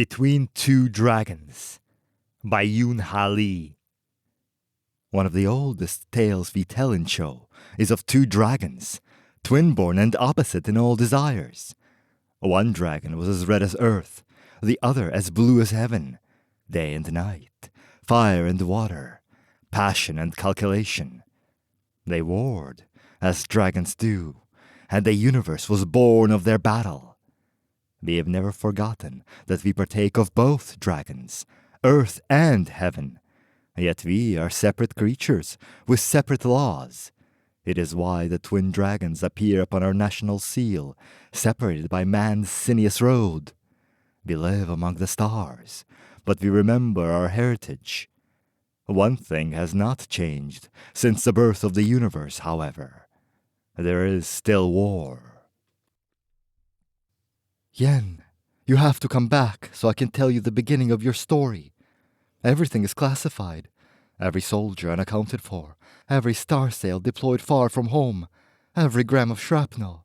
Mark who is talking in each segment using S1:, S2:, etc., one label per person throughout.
S1: Between Two Dragons by Yoon Lee. One of the oldest tales we tell in Cho is of two dragons, twin-born and opposite in all desires. One dragon was as red as earth, the other as blue as heaven, day and night, fire and water, passion and calculation. They warred, as dragons do, and the universe was born of their battle. We have never forgotten that we partake of both dragons, earth and heaven. Yet we are separate creatures with separate laws. It is why the twin dragons appear upon our national seal, separated by man's sinuous road. We live among the stars, but we remember our heritage. One thing has not changed since the birth of the universe, however. There is still war.
S2: Yen, you have to come back so I can tell you the beginning of your story. Everything is classified. Every soldier unaccounted for. Every star sail deployed far from home. Every gram of shrapnel.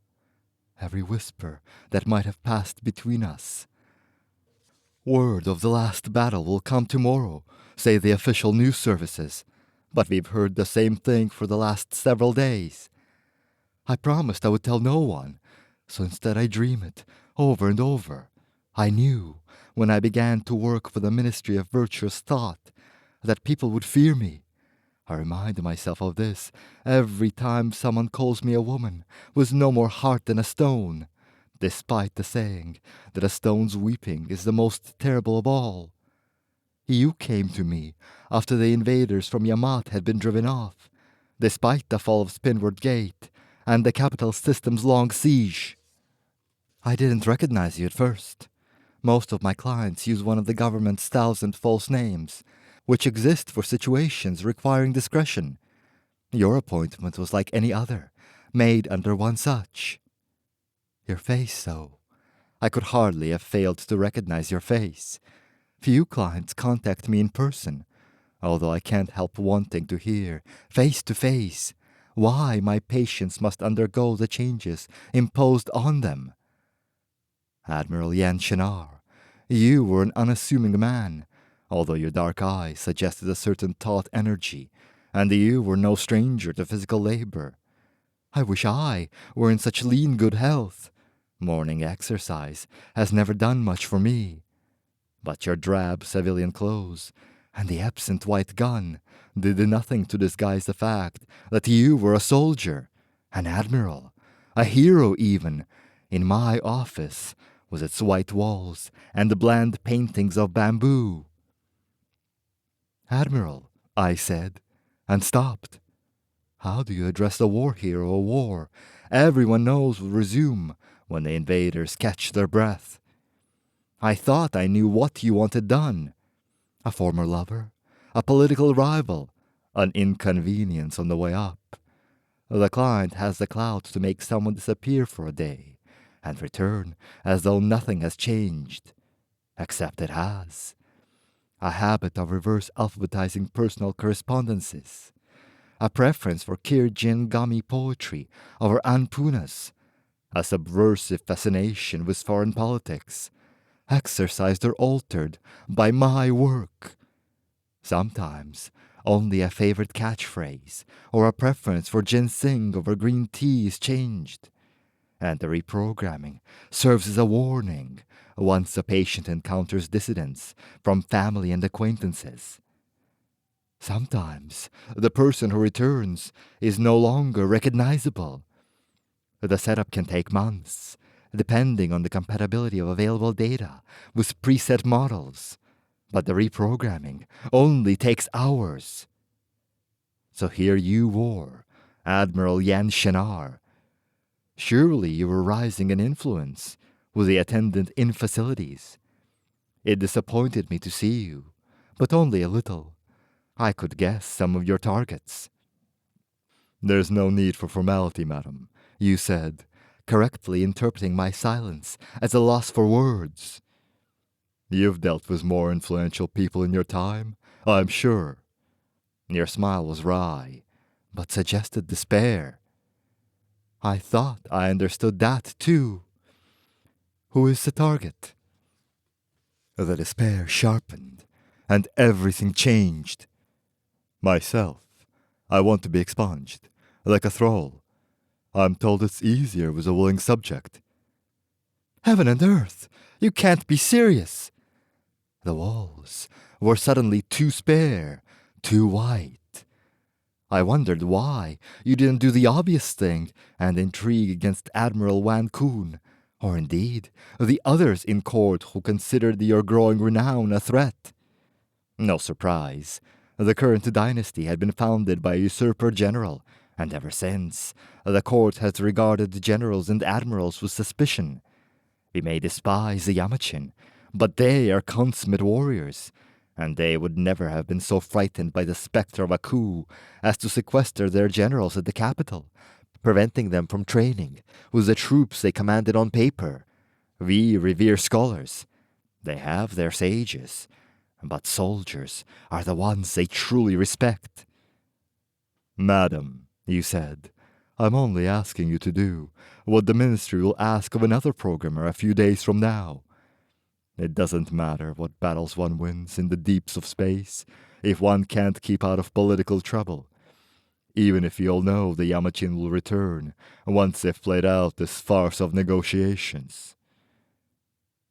S2: Every whisper that might have passed between us. Word of the last battle will come tomorrow, say the official news services. But we've heard the same thing for the last several days. I promised I would tell no one, so instead I dream it over and over. I knew, when I began to work for the Ministry of Virtuous Thought, that people would fear me. I remind myself of this every time someone calls me a woman with no more heart than a stone, despite the saying that a stone's weeping is the most terrible of all. You came to me after the invaders from Yamat had been driven off, despite the fall of Spinward Gate and the capital system's long siege. I didn't recognize you at first. Most of my clients use one of the government's 1,000 false names, which exist for situations requiring discretion. Your appointment was like any other, made under one such. Your face, though. I could hardly have failed to recognize your face. Few clients contact me in person, although I can't help wanting to hear, face to face, why my patients must undergo the changes imposed on them. Admiral Yan Shinar, you were an unassuming man, although your dark eyes suggested a certain taut energy, and you were no stranger to physical labor. I wish I were in such lean good health. Morning exercise has never done much for me. But your drab civilian clothes and the absent white gun did nothing to disguise the fact that you were a soldier, an admiral, a hero even, in my office, with its white walls and the bland paintings of bamboo. Admiral, I said, and stopped. How do you address a war hero a war everyone knows will resume when the invaders catch their breath? I thought I knew what you wanted done. A former lover, a political rival, an inconvenience on the way up. The client has the clout to make someone disappear for a day and return as though nothing has changed, except it has. A habit of reverse alphabetizing personal correspondences. A preference for Kirjin-gami poetry over Anpunas. A subversive fascination with foreign politics, exercised or altered by my work. Sometimes only a favorite catchphrase or a preference for ginseng over green tea is changed. And the reprogramming serves as a warning once a patient encounters dissidence from family and acquaintances. Sometimes the person who returns is no longer recognizable. The setup can take months, depending on the compatibility of available data with preset models, but the reprogramming only takes hours. So here you were, Admiral Yan Shinar. Surely you were rising in influence with the attendant infacilities. It disappointed me to see you, but only a little. I could guess some of your targets. There's no need for formality, madam, you said, correctly interpreting my silence as a loss for words. You've dealt with more influential people in your time, I'm sure. Your smile was wry, but suggested despair. I thought I understood that too. Who is the target?
S1: The despair sharpened, and everything changed. Myself, I want to be expunged, like a thrall. I'm told it's easier with a willing subject.
S2: Heaven and earth! You can't be serious! The walls were suddenly too spare, too white. I wondered why you didn't do the obvious thing and intrigue against Admiral Wan Kun, or indeed the others in court who considered your growing renown a threat. No surprise. The current dynasty had been founded by a usurper general, and ever since, the court has regarded generals and admirals with suspicion. We may despise the Yamachin, but they are consummate warriors, and they would never have been so frightened by the specter of a coup as to sequester their generals at the capital, preventing them from training with the troops they commanded on paper. We revere scholars. They have their sages, but soldiers are the ones they truly respect.
S1: Madam, you said, I'm only asking you to do what the ministry will ask of another programmer a few days from now. It doesn't matter what battles one wins in the deeps of space if one can't keep out of political trouble. Even if we all know the Yamachin will return once they've played out this farce of negotiations.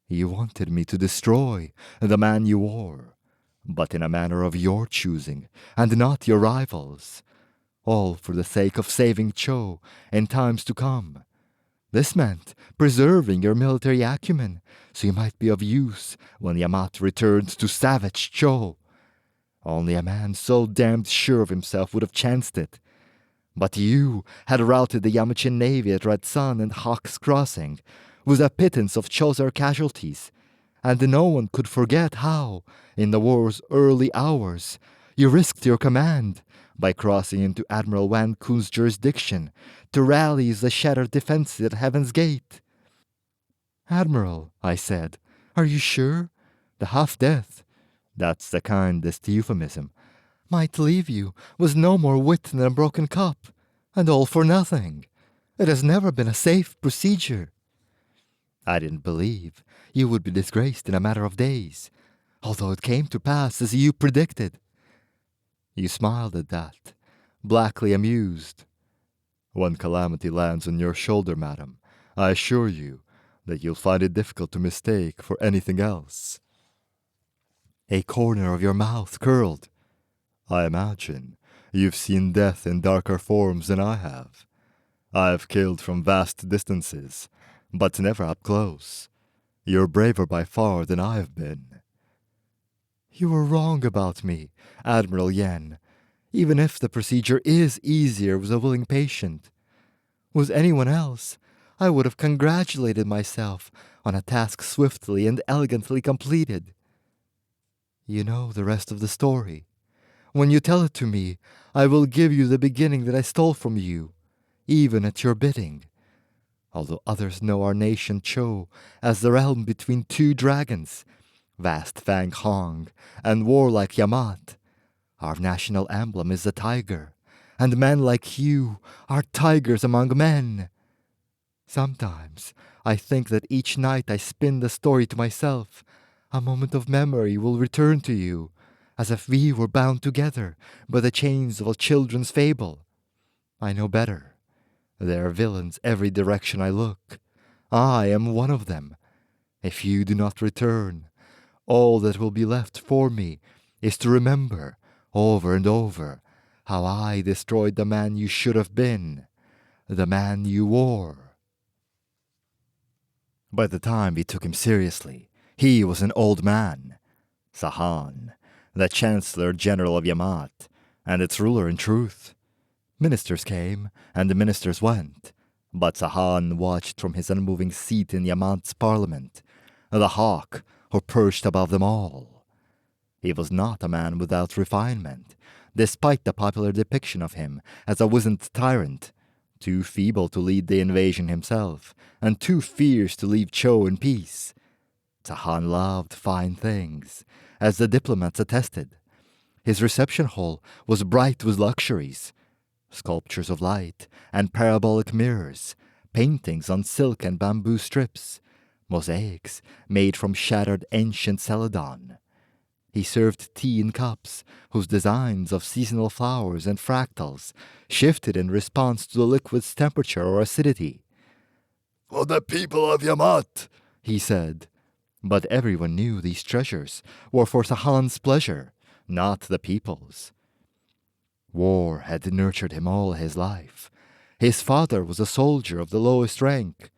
S1: You wanted me to destroy the man you wore, but in a manner of your choosing, and not your rivals. All for the sake of saving Cho in times to come. This meant preserving your military acumen, so you might be of use when Yamat returned to savage Cho. Only a man so damned sure of himself would have chanced it. But you had routed the Yamachin navy at Red Sun and Hawk's Crossing, with a pittance of Chozar casualties, and no one could forget how, in the war's early hours, you risked your command by crossing into Admiral Wan Kun's jurisdiction to rally the shattered defenses at Heaven's Gate. Admiral, I said, are you sure? The half-death, that's the kindest euphemism, might leave you with no more wit than a broken cup, and all for nothing. It has never been a safe procedure. I didn't believe you would be disgraced in a matter of days, although it came to pass as you predicted. You smiled at that, blackly amused. When calamity lands on your shoulder, madam, I assure you that you'll find it difficult to mistake for anything else. A corner of your mouth curled. I imagine you've seen death in darker forms than I have. I've killed from vast distances, but never up close. You're braver by far than I've been. You were wrong about me, Admiral Yen, even if the procedure is easier with a willing patient. Was anyone else, I would have congratulated myself on a task swiftly and elegantly completed. You know the rest of the story. When you tell it to me, I will give you the beginning that I stole from you, even at your bidding. Although others know our nation Cho as the realm between two dragons, vast Fang Hong and warlike Yamat, our national emblem is the tiger, and men like you are tigers among men. Sometimes I think that each night I spin the story to myself, a moment of memory will return to you, as if we were bound together by the chains of a children's fable. I know better. There are villains every direction I look. I am one of them. If you do not return, all that will be left for me is to remember, over and over, how I destroyed the man you should have been, the man you wore. By the time we took him seriously, he was an old man. Sahan, the Chancellor General of Yamat, and its ruler in truth. Ministers came, and the ministers went, but Sahan watched from his unmoving seat in Yamat's parliament, the hawk who perched above them all. He was not a man without refinement, despite the popular depiction of him as a wizened tyrant, too feeble to lead the invasion himself, and too fierce to leave Cho in peace. Sahan loved fine things, as the diplomats attested. His reception hall was bright with luxuries, sculptures of light and parabolic mirrors, paintings on silk and bamboo strips,
S2: mosaics made from shattered ancient celadon. He served tea in cups whose designs of seasonal flowers and fractals shifted in response to the liquid's temperature or acidity. "For the people of Yamat," he said. But everyone knew these treasures were for Sahan's pleasure, not the people's. War had nurtured him all his life. His father was a soldier of the lowest rank.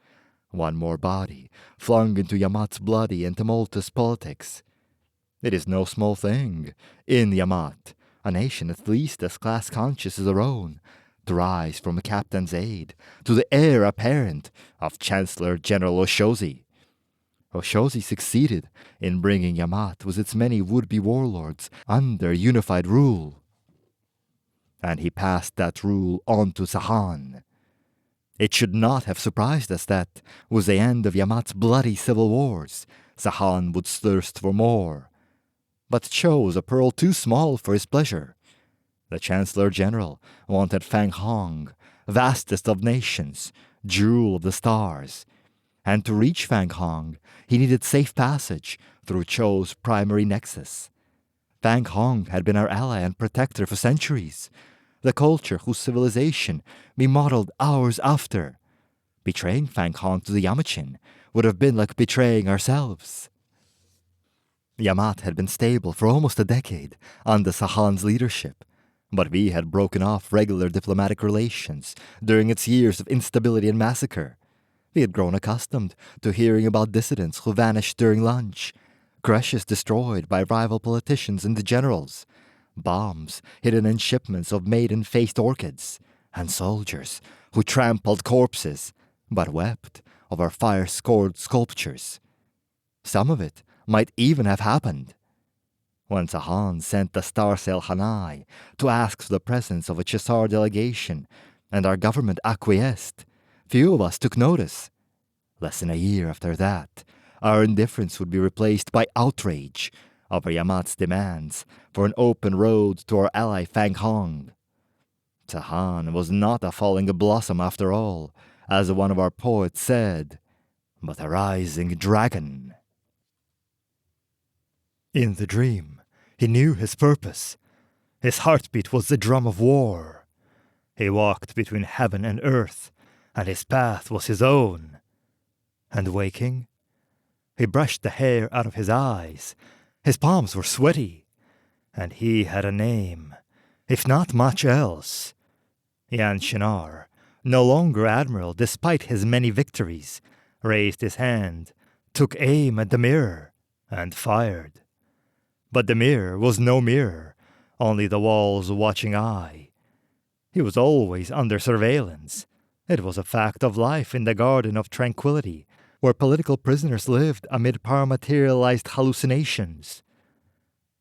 S2: One more body flung into Yamat's bloody and tumultuous politics. It is no small thing, in Yamat, a nation at least as class-conscious as our own, to rise from a captain's aide to the heir apparent of Chancellor General Oshozi. Oshozi succeeded in bringing Yamat with its many would-be warlords under unified rule. And he passed that rule on to Sahan. It should not have surprised us that, with the end of Yamat's bloody civil wars, Sahan would thirst for more, but chose a pearl too small for his pleasure. The Chancellor General wanted Fang Hong, vastest of nations, jewel of the stars, and to reach Fang Hong, he needed safe passage through Chou's primary nexus. Fang Hong had been our ally and protector for centuries, the culture whose civilization we modeled ours after. Betraying Fang Hong to the Yamachin would have been like betraying ourselves. Yamat had been stable for almost a decade under Sahan's leadership, but we had broken off regular diplomatic relations during its years of instability and massacre. We had grown accustomed to hearing about dissidents who vanished during lunch, creches destroyed by rival politicians and generals, bombs hidden in shipments of maiden-faced orchids, and soldiers who trampled corpses but wept over fire-scored sculptures. Some of it might even have happened. When Sahan sent the Star Sail Hanai to ask for the presence of a Chisar delegation and our government acquiesced, few of us took notice. Less than a year after that, our indifference would be replaced by outrage over Yamat's demands for an open road to our ally Fang Hong. Sahan was not a falling blossom after all, as one of our poets said, but a rising dragon.
S1: In the dream, he knew his purpose. His heartbeat was the drum of war. He walked between heaven and earth, and his path was his own. And waking, he brushed the hair out of his eyes. His palms were sweaty, and he had a name, if not much else. Yan Shinar, no longer admiral despite his many victories, raised his hand, took aim at the mirror, and fired. But the mirror was no mirror, only the wall's watching eye. He was always under surveillance. It was a fact of life in the Garden of Tranquility, where political prisoners lived amid paramaterialized hallucinations.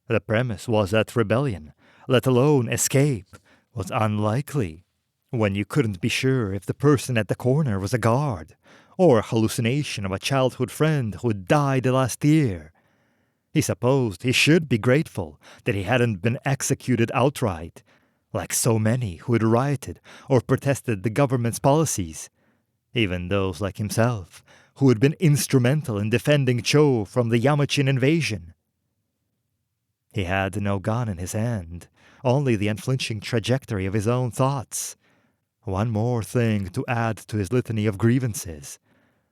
S1: The premise was that rebellion, let alone escape, was unlikely, when you couldn't be sure if the person at the corner was a guard, or a hallucination of a childhood friend who had died last year. He supposed he should be grateful that he hadn't been executed outright, like so many who had rioted or protested the government's policies, even those like himself, who had been instrumental in defending Chou from the Yamachin invasion. He had no gun in his hand, only the unflinching trajectory of his own thoughts. One more thing to add to his litany of grievances,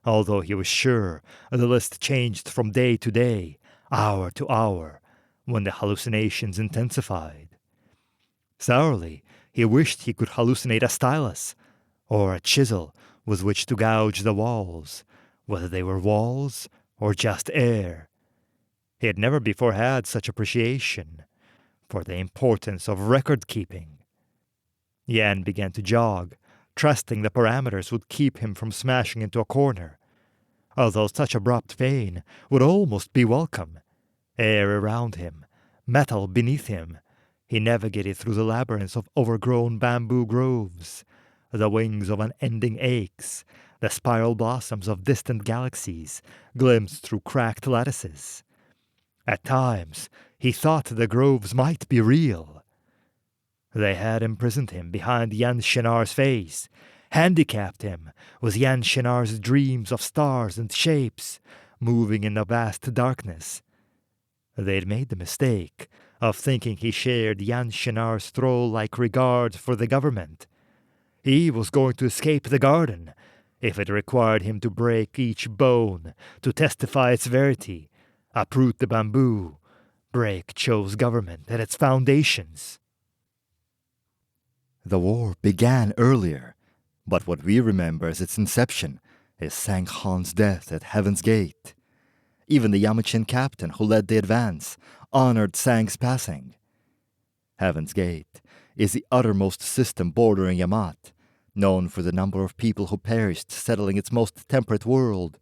S1: although he was sure the list changed from day to day, hour to hour, when the hallucinations intensified. Sourly, he wished he could hallucinate a stylus, or a chisel with which to gouge the walls, whether they were walls or just air. He had never before had such appreciation for the importance of record-keeping. Yan began to jog, trusting the parameters would keep him from smashing into a corner, although such abrupt pain would almost be welcome. Air around him, metal beneath him, he navigated through the labyrinths of overgrown bamboo groves, the wings of unending aches, the spiral blossoms of distant galaxies glimpsed through cracked lattices. At times, he thought the groves might be real. They had imprisoned him behind Yan Shinar's face, handicapped him with Yan Shinar's dreams of stars and shapes moving in the vast darkness. They'd made the mistake of thinking he shared Yan Shinar's thrall-like regard for the government. He was going to escape the garden, if it required him to break each bone to testify its verity, uproot the bamboo, break Cho's government and its foundations.
S2: The war began earlier, but what we remember as its inception is Sang Han's death at Heaven's Gate. Even the Yamachin captain who led the advance honored Sang's passing. Heaven's Gate is the uttermost system bordering Yamat, known for the number of people who perished settling its most temperate world,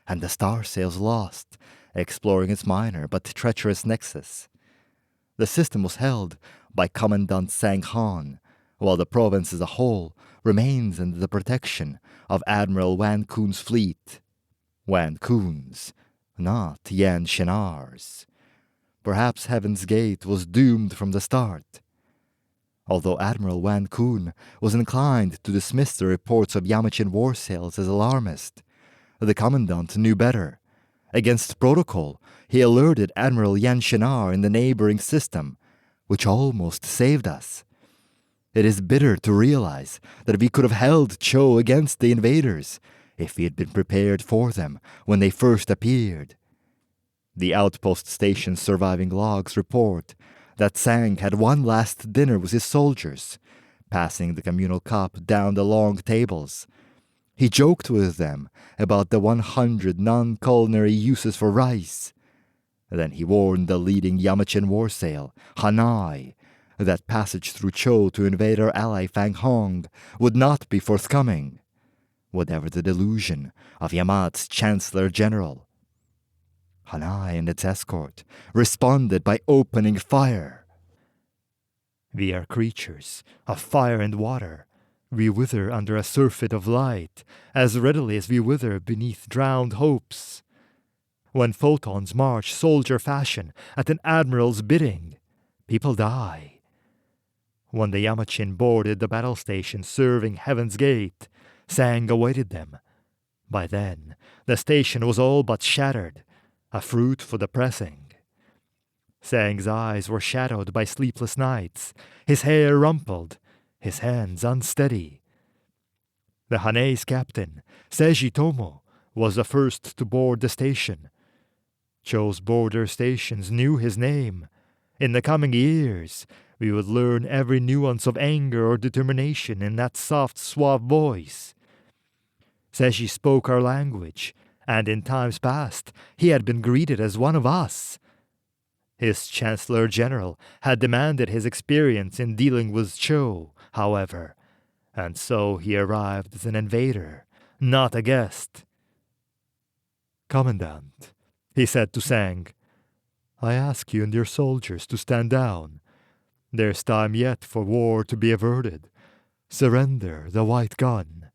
S2: and the star sails lost, exploring its minor but treacherous nexus. The system was held by Commandant Sang Han, while the province as a whole remains under the protection of Admiral Wan Kun's fleet. Wan Kun's, not Yan Shinar's. Perhaps Heaven's Gate was doomed from the start. Although Admiral Wan Kun was inclined to dismiss the reports of Yamachin war sails as alarmist, the commandant knew better. Against protocol, he alerted Admiral Yan Shinar in the neighboring system, which almost saved us. It is bitter to realize that we could have held Cho against the invaders if we had been prepared for them when they first appeared. The outpost station's surviving logs report that Sang had one last dinner with his soldiers, passing the communal cup down the long tables. He joked with them about the 100 non-culinary uses for rice. Then he warned the leading Yamachin war sail, Hanai, that passage through Cho to invade our ally Fang Hong would not be forthcoming, whatever the delusion of Yamat's Chancellor General. Hanai and its escort responded by opening fire.
S1: We are creatures of fire and water. We wither under a surfeit of light as readily as we wither beneath drowned hopes. When photons march soldier fashion at an admiral's bidding, people die. When the Yamachin boarded the battle station serving Heaven's Gate, Sang awaited them. By then, the station was all but shattered, a fruit for the pressing. Sang's eyes were shadowed by sleepless nights, his hair rumpled, his hands unsteady. The Hanei's captain, Seiji Tomo, was the first to board the station. Cho's border stations knew his name. In the coming years, we would learn every nuance of anger or determination in that soft, suave voice. Seiji spoke our language, and in times past he had been greeted as one of us. His Chancellor General had demanded his experience in dealing with Cho, however, and so he arrived as an invader, not a guest. "Commandant," he said to Sang, "I ask you and your soldiers to stand down. There's time yet for war to be averted. Surrender the white gun."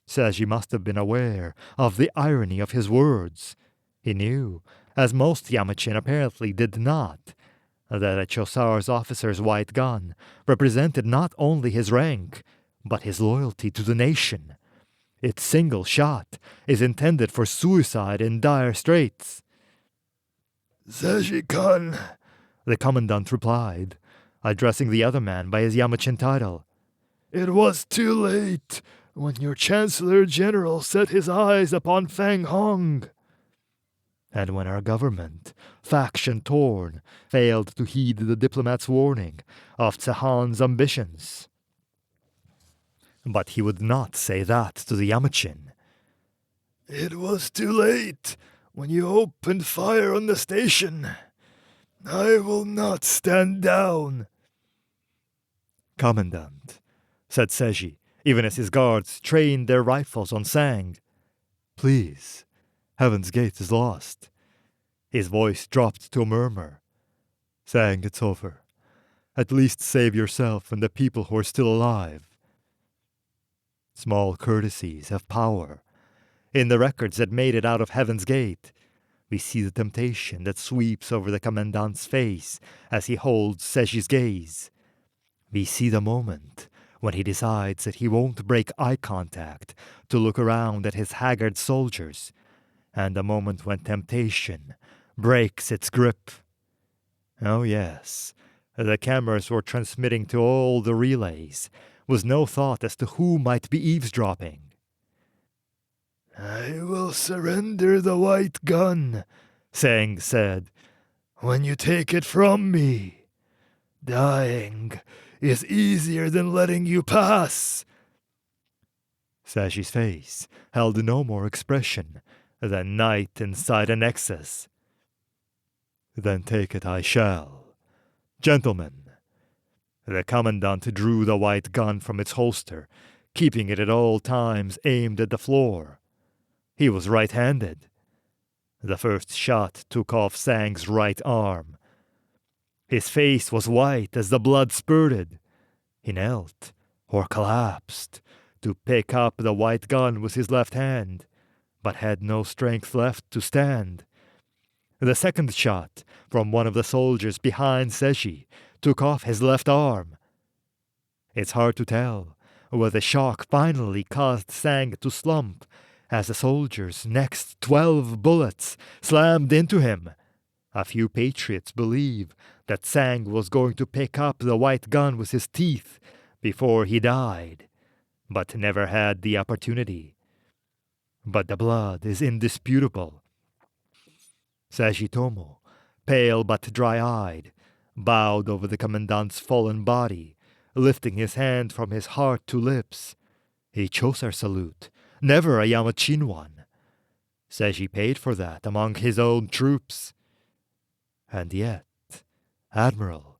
S1: Seiji must have been aware of the irony of his words. He knew, as most Yamachin apparently did not, that a Chosar's officer's white gun represented not only his rank, but his loyalty to the nation. Its single shot is intended for suicide in dire straits. "Seiji-kun," the commandant replied, addressing the other man by his Yamachin title. "It was too late when your Chancellor General set his eyes upon Fang Hong. And when our government, faction-torn, failed to heed the diplomat's warning of Tsehan's ambitions." But he would not say that to the Yamachin. "It was too late when you opened fire on the station. I will not stand down." "Commandant," said Seiji, even as his guards trained their rifles on Sang, "please, Heaven's Gate is lost." His voice dropped to a murmur. "Sang, it's over. At least save yourself and the people who are still alive." Small courtesies have power. In the records that made it out of Heaven's Gate, we see the temptation that sweeps over the commandant's face as he holds Seiji's gaze. We see the moment when he decides that he won't break eye contact to look around at his haggard soldiers, and the moment when temptation breaks its grip. Oh yes, the cameras were transmitting to all the relays, with no thought as to who might be eavesdropping. "I will surrender the white gun," Sang said, "when you take it from me. Dying is easier than letting you pass." Sashi's face held no more expression than night inside a nexus. "Then take it I shall. Gentlemen." The commandant drew the white gun from its holster, keeping it at all times aimed at the floor. He was right-handed. The first shot took off Sang's right arm. His face was white as the blood spurted. He knelt, or collapsed, to pick up the white gun with his left hand, but had no strength left to stand. The second shot, from one of the soldiers behind Seshi, took off his left arm. It's hard to tell whether shock finally caused Sang to slump as the soldier's next 12 bullets slammed into him. A few patriots believe that Sang was going to pick up the white gun with his teeth before he died, but never had the opportunity. But the blood is indisputable. Sagitomo, pale but dry-eyed, bowed over the commandant's fallen body, lifting his hand from his heart to lips. A Chosar salute, never a Yamachin one. Sashi paid for that among his own troops. And yet, Admiral,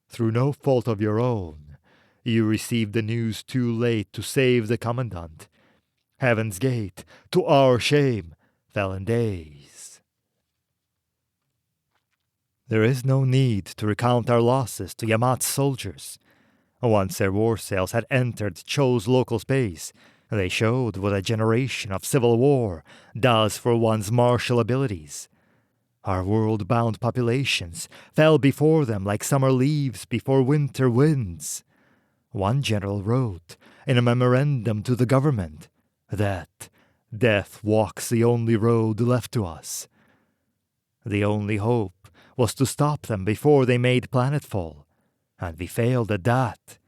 S1: through no fault of your own, you received the news too late to save the commandant. Heaven's Gate, to our shame, fell in days. There is no need to recount our losses to Yamat's soldiers. Once their war sails had entered Cho's local space, they showed what a generation of civil war does for one's martial abilities. Our world-bound populations fell before them like summer leaves before winter winds. One general wrote in a memorandum to the government that death walks the only road left to us. The only hope was to stop them before they made planetfall, and we failed at that.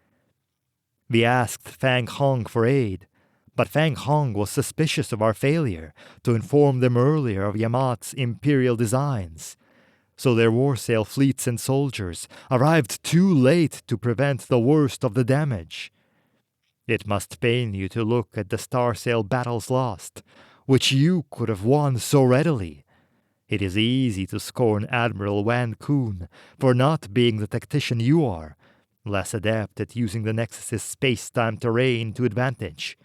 S1: We asked Fang Hong for aid, but Fang Hong was suspicious of our failure to inform them earlier of Yamat's imperial designs, so their warsail fleets and soldiers arrived too late to prevent the worst of the damage. It must pain you to look at the starsail battles lost, which you could have won so readily. It is easy to scorn Admiral Wan Kun for not being the tactician you are, less adept at using the Nexus's space-time terrain to advantage.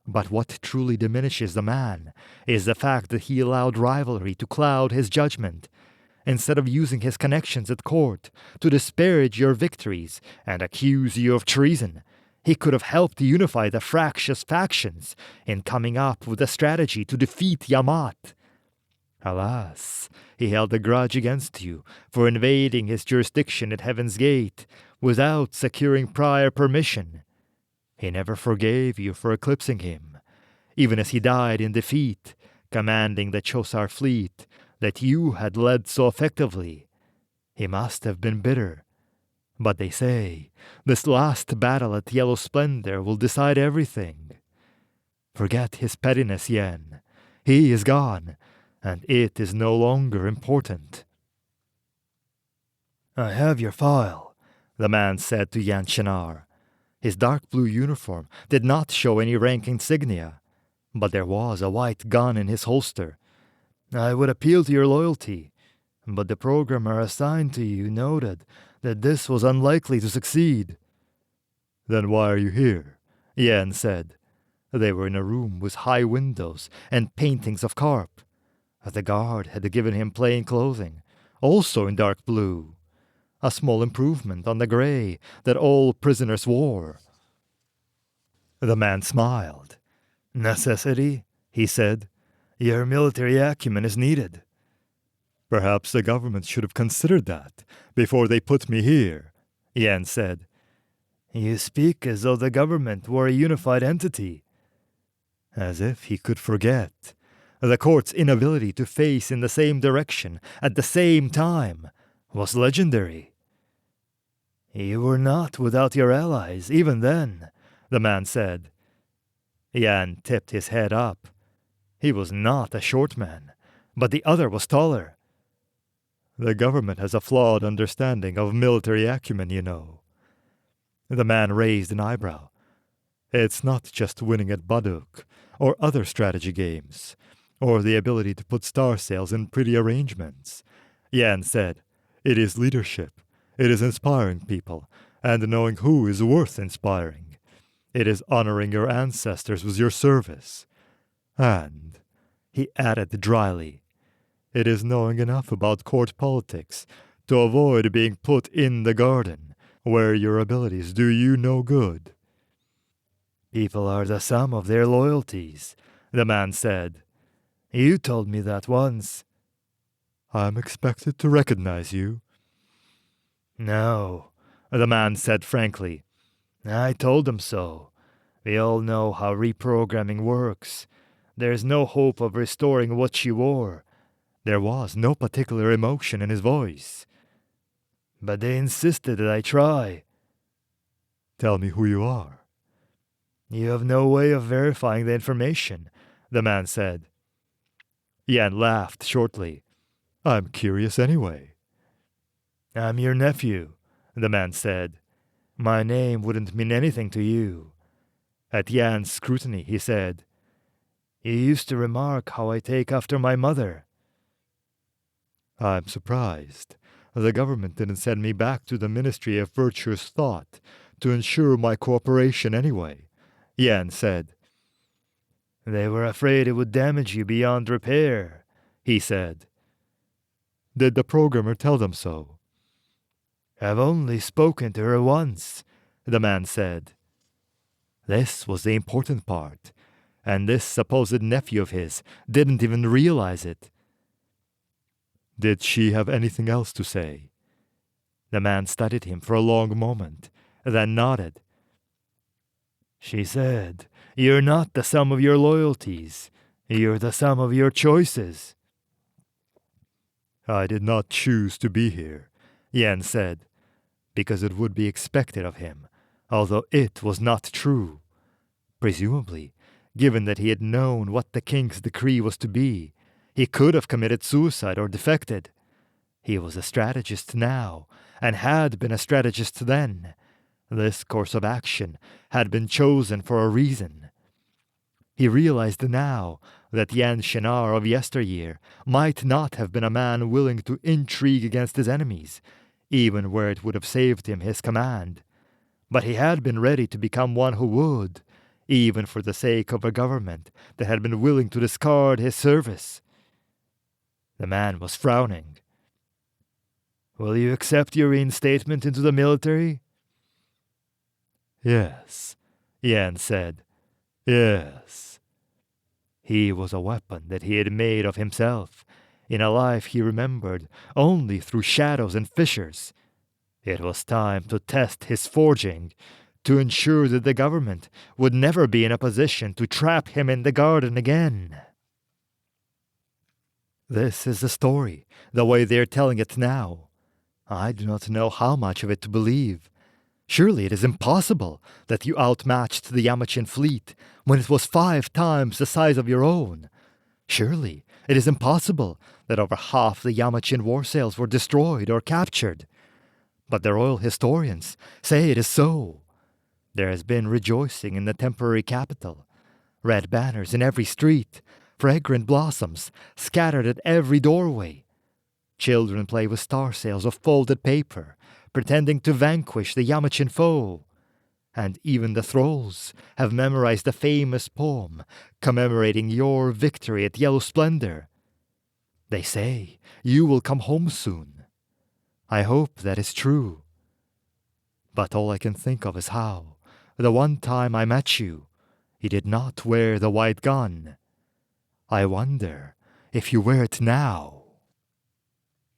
S1: But what truly diminishes the man is the fact that he allowed rivalry to cloud his judgment. Instead of using his connections at court to disparage your victories and accuse you of treason, he could have helped unify the fractious factions in coming up with a strategy to defeat Yamat. Alas, he held a grudge against you for invading his jurisdiction at Heaven's Gate without securing prior permission. He never forgave you for eclipsing him, even as he died in defeat, commanding the Chosar fleet that you had led so effectively. He must have been bitter. But they say this last battle at Yellow Splendor will decide everything. Forget his pettiness, Yen. He is gone, and it is no longer important. "I have your file," the man said to Yan Shinar. His dark blue uniform did not show any rank insignia, but there was a white gun in his holster. "I would appeal to your loyalty, but the programmer assigned to you noted that this was unlikely to succeed." "Then why are you here?" Yan said. They were in a room with high windows and paintings of carp. The guard had given him plain clothing, also in dark blue, a small improvement on the gray that all prisoners wore. The man smiled. "Necessity?" he said. "Your military acumen is needed." "Perhaps the government should have considered that before they put me here," Yan said. You speak as though the government were a unified entity. As if he could forget. The court's inability to face in the same direction at the same time was legendary. You were not without your allies, even then, the man said. Yan tipped his head up. He was not a short man, but the other was taller. The government has a flawed understanding of military acumen, you know. The man raised an eyebrow. It's not just winning at Baduk, or other strategy games, or the ability to put star sails in pretty arrangements. Yan said, it is leadership. It is inspiring people, and knowing who is worth inspiring. It is honoring your ancestors with your service. And, he added dryly, it is knowing enough about court politics to avoid being put in the garden, where your abilities do you no good. People are the sum of their loyalties, the man said. You told me that once. I'm expected to recognize you. No, the man said frankly. I told him so. We all know how reprogramming works. There's no hope of restoring what she wore. There was no particular emotion in his voice. But they insisted that I try. Tell me who you are. You have no way of verifying the information, the man said. Yan laughed shortly. I'm curious anyway. I'm your nephew, the man said. My name wouldn't mean anything to you. At Yan's scrutiny, he said, You used to remark how I take after my mother. I'm surprised. The government didn't send me back to the Ministry of Virtuous Thought to ensure my cooperation anyway, Yan said. They were afraid it would damage you beyond repair, he said. Did the programmer tell them so? I've only spoken to her once, the man said. This was the important part, and this supposed nephew of his didn't even realize it. Did she have anything else to say? The man studied him for a long moment, then nodded. She said, You're not the sum of your loyalties. You're the sum of your choices. I did not choose to be here, Yan said, because it would be expected of him, although it was not true. Presumably, given that he had known what the king's decree was to be, he could have committed suicide or defected. He was a strategist now, and had been a strategist then. This course of action had been chosen for a reason. He realized now that Yan Shinar of yesteryear might not have been a man willing to intrigue against his enemies, even where it would have saved him his command. But he had been ready to become one who would, even for the sake of a government that had been willing to discard his service. The man was frowning. Will you accept your reinstatement into the military? Yes, Yan said. Yes. He was a weapon that he had made of himself, in a life he remembered only through shadows and fissures. It was time to test his forging, to ensure that the government would never be in a position to trap him in the garden again. This is the story, the way they are telling it now. I do not know how much of it to believe. Surely it is impossible that you outmatched the Yamachin fleet when it was 5 times the size of your own. Surely it is impossible that over half the Yamachin war sails were destroyed or captured. But the royal historians say it is so. There has been rejoicing in the temporary capital, red banners in every street, fragrant blossoms scattered at every doorway. Children play with star sails of folded paper, pretending to vanquish the Yamachin foe. And even the thralls have memorized the famous poem commemorating your victory at Yellow Splendor. They say you will come home soon. I hope that is true. But all I can think of is how, the one time I met you, you did not wear the white gun. I wonder if you wear it now.